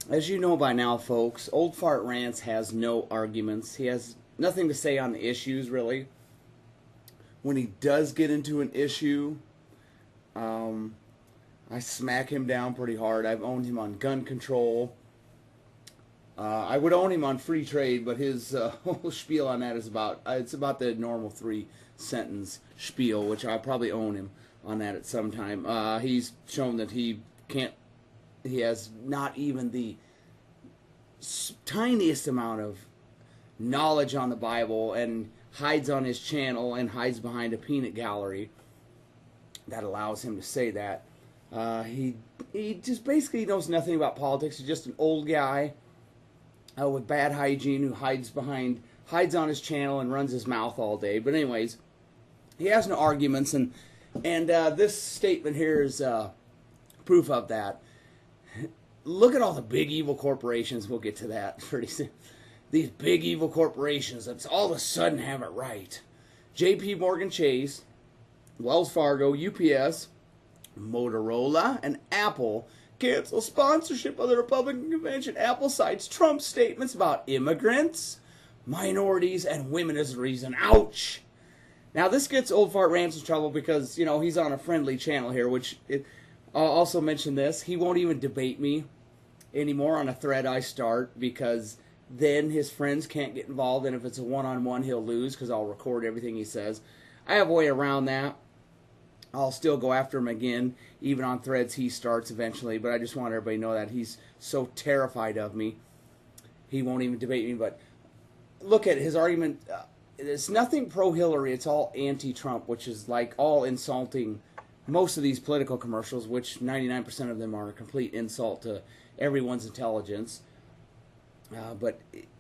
As you know by now, folks, Old Fart Rants has no arguments. He has nothing to say on the issues, really. When he does get into an issue, I smack him down pretty hard. I've owned him on gun control. I would own him on free trade, but his whole spiel on that is it's about the normal 3-sentence spiel, which I'll probably own him on that at some time. He's shown that he has not even the tiniest amount of knowledge on the Bible, and hides on his channel and hides behind a peanut gallery that allows him to say that. He just basically knows nothing about politics. He's just an old guy with bad hygiene who hides on his channel and runs his mouth all day. But anyways, he has no arguments, and this statement here is proof of that. Look at all the big evil corporations. We'll get to that pretty soon. These big evil corporations that's all of a sudden have it right. J.P. Morgan Chase, Wells Fargo, UPS, Motorola, and Apple cancel sponsorship of the Republican convention. Apple cites Trump's statements about immigrants, minorities, and women as a reason. Ouch! Now this gets Old Fart Rants in trouble because, he's on a friendly channel here, I'll also mention this. He won't even debate me anymore on a thread I start, because then his friends can't get involved, and if it's a one-on-one, he'll lose because I'll record everything he says. I have a way around that. I'll still go after him again, even on threads he starts eventually, but I just want everybody to know that he's so terrified of me, he won't even debate me. But look at his argument. It's nothing pro-Hillary. It's all anti-Trump, which is like all insulting. Most of these political commercials, which 99% of them are a complete insult to everyone's intelligence.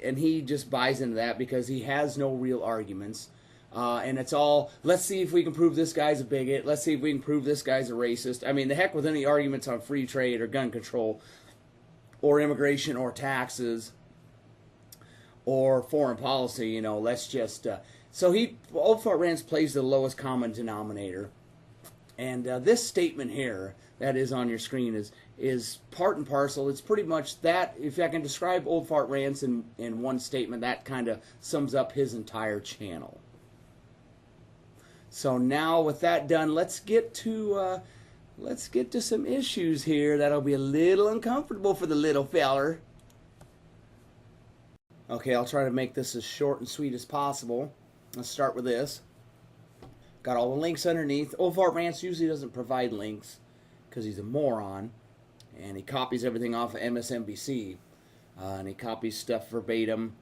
And he just buys into that because he has no real arguments. And it's all, let's see if we can prove this guy's a bigot. Let's see if we can prove this guy's a racist. I mean, the heck with any arguments on free trade or gun control or immigration or taxes or foreign policy, let's just... Old Fart Rants plays the lowest common denominator. And this statement here that is on your screen is part and parcel. It's pretty much that. If I can describe Old Fart Rants in one statement, that kind of sums up his entire channel. So now with that done, let's get to some issues here that'll be a little uncomfortable for the little feller. Okay, I'll try to make this as short and sweet as possible. Let's start with this. Got all the links underneath. Old Fart Rants usually doesn't provide links because he's a moron, and he copies everything off of MSNBC, and he copies stuff verbatim,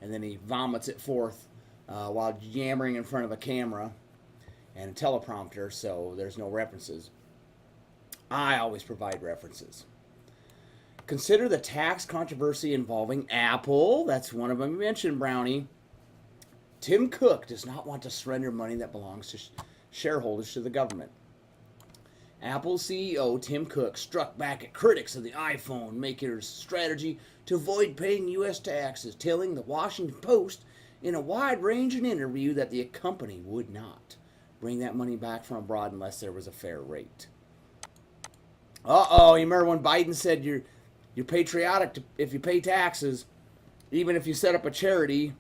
and then he vomits it forth while yammering in front of a camera and a teleprompter, so there's no references. I always provide references. Consider the tax controversy involving Apple. That's one of them you mentioned, Brownie. Tim Cook does not want to surrender money that belongs to shareholders to the government. Apple CEO Tim Cook struck back at critics of the iPhone maker's strategy to avoid paying U.S. taxes, telling the Washington Post in a wide-ranging interview that the company would not bring that money back from abroad unless there was a fair rate. You remember when Biden said you're patriotic if you pay taxes, even if you set up a charity,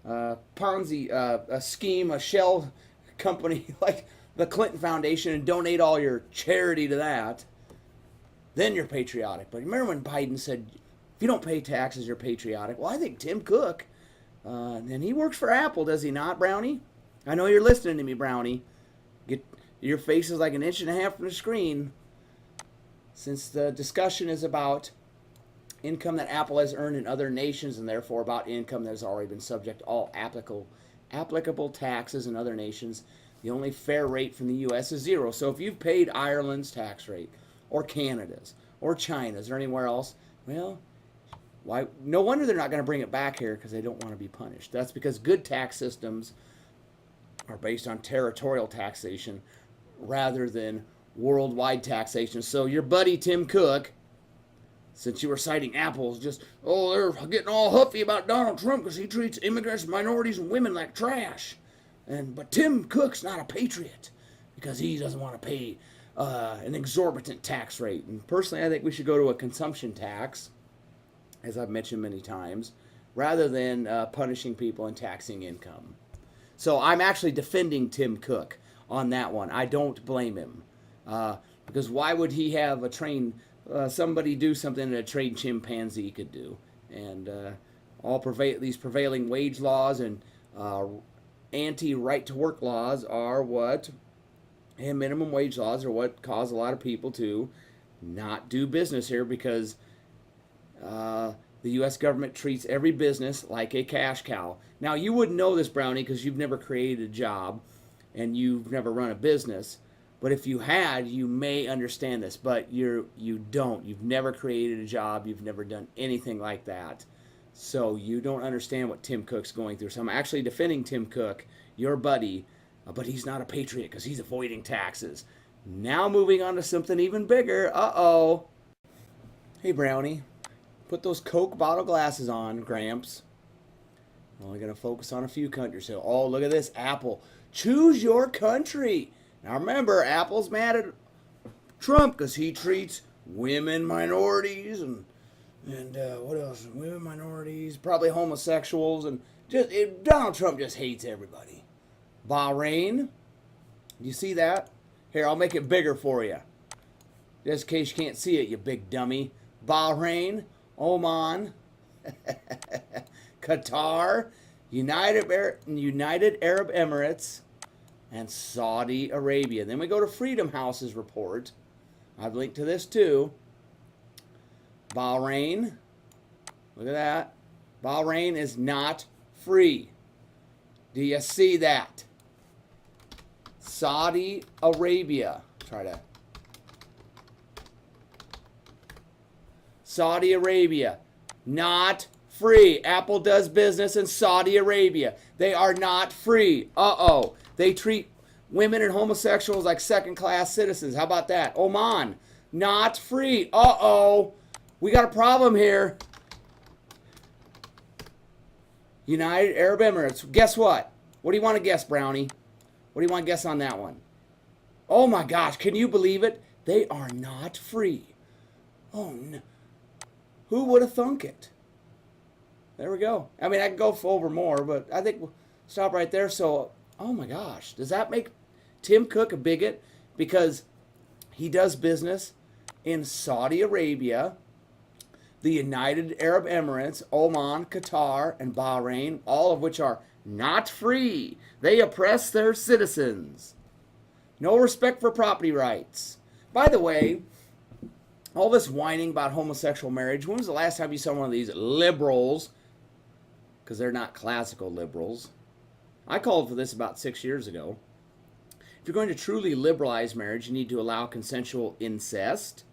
Ponzi, a scheme, a shell company like the Clinton Foundation, and donate all your charity to that, then you're patriotic. But remember when Biden said, if you don't pay taxes, you're patriotic? Well, I think Tim Cook, and he works for Apple, does he not, Brownie? I know you're listening to me, Brownie. Your face is like an inch and a half from the screen. Since the discussion is about income that Apple has earned in other nations, and therefore about income that has already been subject to all applicable taxes in other nations, the only fair rate from the U.S. is 0. So if you've paid Ireland's tax rate, or Canada's, or China's, or anywhere else, well, why? No wonder they're not going to bring it back here, because they don't want to be punished. That's because good tax systems are based on territorial taxation rather than worldwide taxation. So your buddy Tim Cook, since you were citing Apple's they're getting all huffy about Donald Trump because he treats immigrants, minorities, and women like trash. But Tim Cook's not a patriot because he doesn't want to pay an exorbitant tax rate. And personally, I think we should go to a consumption tax. as I've mentioned many times, rather than punishing people and taxing income. So I'm actually defending Tim Cook on that one. I don't blame him. Because why would he have a trained, somebody do something that a trained chimpanzee could do? And these prevailing wage laws and anti-right-to-work laws are what, and minimum wage laws are what cause a lot of people to not do business here, because the U.S. government treats every business like a cash cow. Now, you wouldn't know this, Brownie, because you've never created a job and you've never run a business. But if you had, you may understand this. But you don't. You've never created a job. You've never done anything like that. So you don't understand what Tim Cook's going through. So I'm actually defending Tim Cook, your buddy, but he's not a patriot because he's avoiding taxes. Now moving on to something even bigger. Uh-oh. Hey, Brownie. Put those Coke bottle glasses on, Gramps. Only going to focus on a few countries. So, oh, look at this. Apple. Choose your country. Now, remember, Apple's mad at Trump because he treats women, minorities, and what else? Women, minorities, probably homosexuals. And Donald Trump just hates everybody. Bahrain. You see that? Here, I'll make it bigger for you. Just in case you can't see it, you big dummy. Bahrain. Oman, Qatar, United Arab Emirates, and Saudi Arabia. Then we go to Freedom House's report. I've linked to this too. Bahrain, look at that. Bahrain is not free. Do you see that? Saudi Arabia. Saudi Arabia, not free. Apple does business in Saudi Arabia. They are not free. Uh-oh. They treat women and homosexuals like second-class citizens. How about that? Oman, not free. Uh-oh. We got a problem here. United Arab Emirates. Guess what? What do you want to guess, Brownie? What do you want to guess on that one? Oh, my gosh. Can you believe it? They are not free. Oh, no. Who would have thunk it? There we go. I mean, I can go over more, but I think we'll stop right there. So, oh my gosh. Does that make Tim Cook a bigot? Because he does business in Saudi Arabia, the United Arab Emirates, Oman, Qatar, and Bahrain, all of which are not free. They oppress their citizens. No respect for property rights. By the way, all this whining about homosexual marriage, when was the last time you saw one of these liberals? Because they're not classical liberals. I called for this about 6 years ago. If you're going to truly liberalize marriage, you need to allow consensual incest.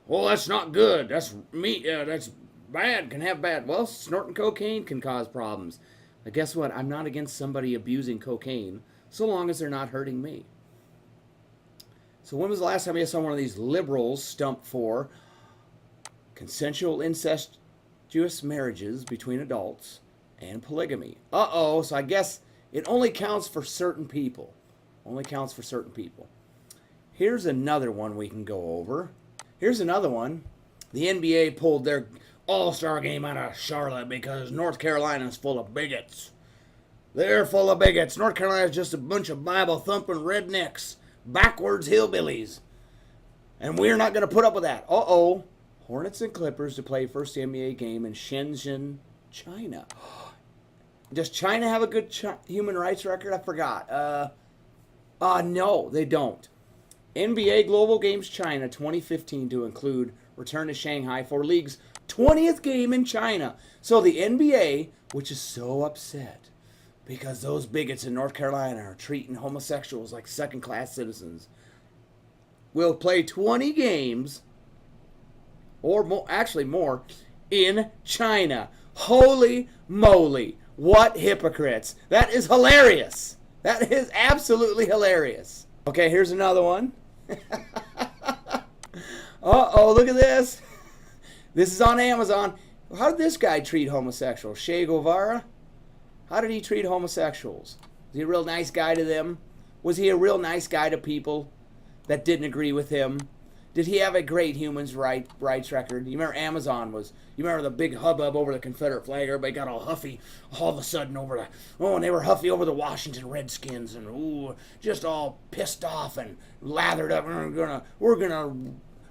Well, that's not good. That's that's bad. Can have bad. Well, snorting cocaine can cause problems. But guess what? I'm not against somebody abusing cocaine, so long as they're not hurting me. So when was the last time you saw one of these liberals stump for consensual incestuous marriages between adults and polygamy? Uh-oh, so I guess it only counts for certain people. Only counts for certain people. Here's another one we can go over. Here's another one. The NBA pulled their all-star game out of Charlotte because North Carolina's full of bigots. They're full of bigots. North Carolina's just a bunch of Bible-thumping rednecks. Backwards hillbillies. And we're not going to put up with that. Uh-oh. Hornets and Clippers to play first NBA game in Shenzhen, China. Does China have a good human rights record? I forgot. No, they don't. NBA Global Games China 2015 to include return to Shanghai for league's 20th game in China. So the NBA, which is so upset because those bigots in North Carolina are treating homosexuals like second-class citizens, will play 20 games, or more, actually more, in China. Holy moly. What hypocrites. That is hilarious. That is absolutely hilarious. Okay, here's another one. Uh-oh, look at this. This is on Amazon. How did this guy treat homosexuals? Che Guevara? How did he treat homosexuals? Was he a real nice guy to them? Was he a real nice guy to people that didn't agree with him? did he have a great human rights record? You remember Amazon was, you remember the big hubbub over the Confederate flag? Everybody got all huffy all of a sudden over and they were huffy over the Washington Redskins and just all pissed off and lathered up. We're gonna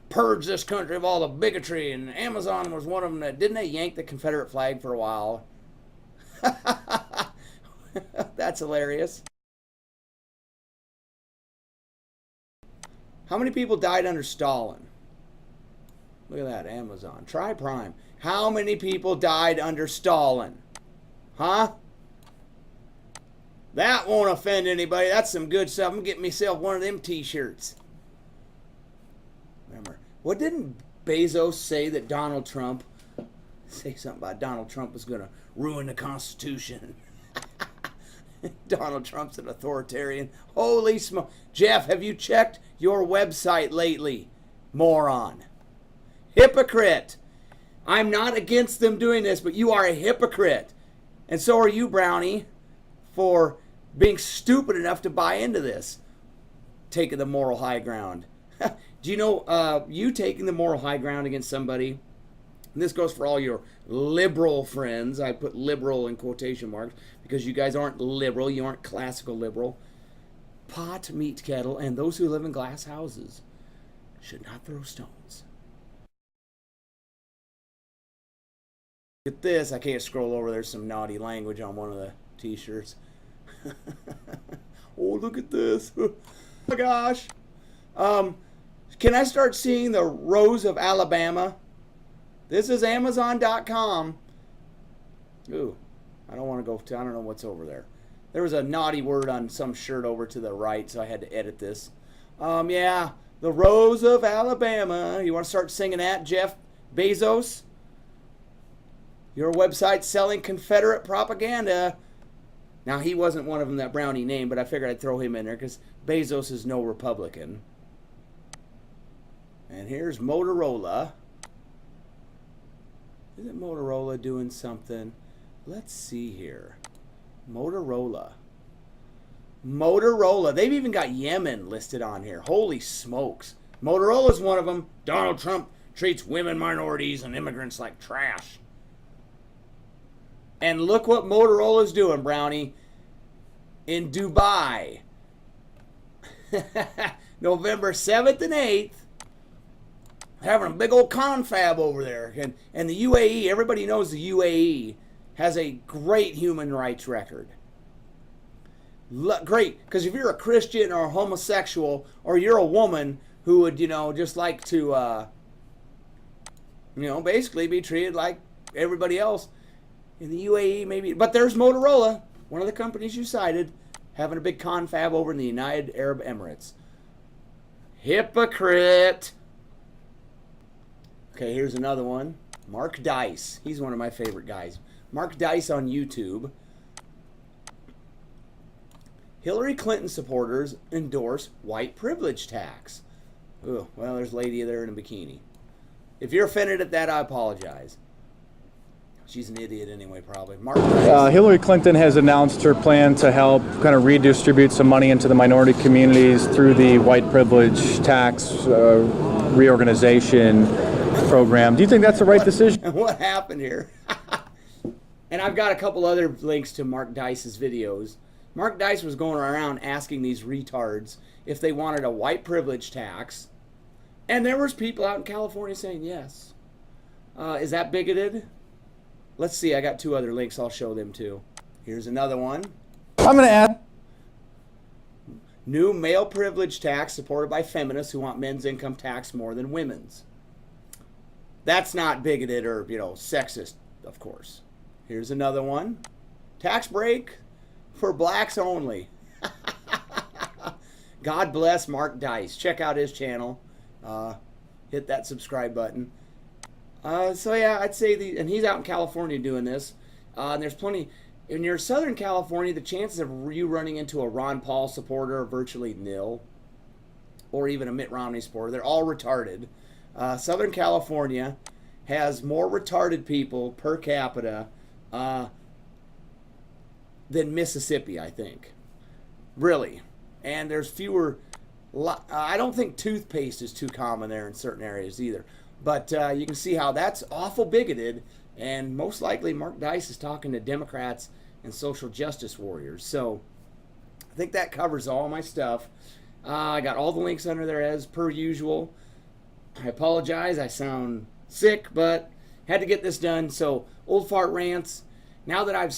purge this country of all the bigotry, and Amazon was one of them that, didn't they yank the Confederate flag for a while? That's hilarious. How many people died under Stalin? Look at that, Amazon. Try Prime. How many people died under Stalin? Huh? That won't offend anybody. That's some good stuff. I'm going to get myself one of them t-shirts. Remember, what didn't Bezos say that Donald Trump, say something about Donald Trump was going to ruin the Constitution? Donald Trump's an authoritarian. Holy smoke. Jeff, have you checked your website lately? Moron. Hypocrite. I'm not against them doing this, but you are a hypocrite. And so are you, Brownie, for being stupid enough to buy into this. Taking the moral high ground. Do you know you taking the moral high ground against somebody? And this goes for all your liberal friends. I put liberal in quotation marks because you guys aren't liberal. You aren't classical liberal. Pot, meat kettle, and those who live in glass houses should not throw stones. Look at this. I can't scroll over. There's some naughty language on one of the t-shirts. Oh, look at this. Oh my gosh. Can I start seeing the Rose of Alabama? This is Amazon.com. Ooh, I don't want to go, I don't know what's over there. There was a naughty word on some shirt over to the right, so I had to edit this. Yeah, the Rose of Alabama. You want to start singing that, Jeff Bezos? Your website selling Confederate propaganda. Now, he wasn't one of them that Brownie named, but I figured I'd throw him in there because Bezos is no Republican. And here's Motorola. Isn't Motorola doing something? Let's see here. Motorola. Motorola. They've even got Yemen listed on here. Holy smokes. Motorola's one of them. Donald Trump treats women, minorities, and immigrants like trash. And look what Motorola's doing, Brownie. In Dubai. November 7th and 8th. Having a big old confab over there. And the UAE, everybody knows the UAE has a great human rights record. Great, because if you're a Christian or a homosexual, or you're a woman who would, just like to, basically be treated like everybody else in the UAE, maybe. But there's Motorola, one of the companies you cited, having a big confab over in the United Arab Emirates. Hypocrite. Okay, here's another one. Mark Dice. He's one of my favorite guys. Mark Dice on YouTube. Hillary Clinton supporters endorse white privilege tax. Ooh, well, there's a lady there in a bikini. If you're offended at that, I apologize. She's an idiot anyway, probably. Mark Dice. Hillary Clinton has announced her plan to help kind of redistribute some money into the minority communities through the white privilege tax reorganization program. Do you think that's the right decision? What happened here? And I've got a couple other links to Mark Dice's videos. Mark Dice was going around asking these retards if they wanted a white privilege tax. And there was people out in California saying yes. Is that bigoted? Let's see. I got two other links. I'll show them too. Here's another one. I'm going to add. New male privilege tax supported by feminists who want men's income tax more than women's. That's not bigoted or, sexist, of course. Here's another one. Tax break for blacks only. God bless Mark Dice. Check out his channel. Hit that subscribe button. So yeah, I'd say and he's out in California doing this. And there's plenty. In your Southern California, the chances of you running into a Ron Paul supporter are virtually nil. Or even a Mitt Romney supporter. They're all retarded. Southern California has more retarded people per capita than Mississippi, I think. Really. And there's fewer I don't think toothpaste is too common there in certain areas either. But you can see how that's awful bigoted, and most likely Mark Dice is talking to Democrats and social justice warriors. So I think that covers all my stuff. I got all the links under there as per usual. I apologize, I sound sick, but had to get this done. So, Old Fart Rants. Now that I've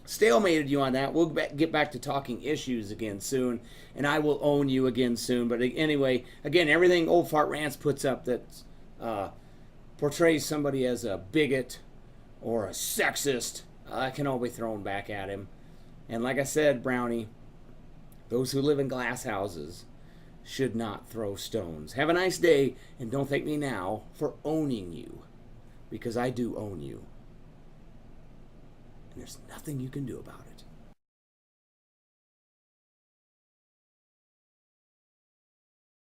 stalemated you on that, we'll get back to talking issues again soon, and I will own you again soon. But anyway, again, everything Old Fart Rants puts up that portrays somebody as a bigot or a sexist, can all be thrown back at him. And like I said, Brownie, those who live in glass houses should not throw stones. Have a nice day, and don't thank me now for owning you, because I do own you. And there's nothing you can do about it.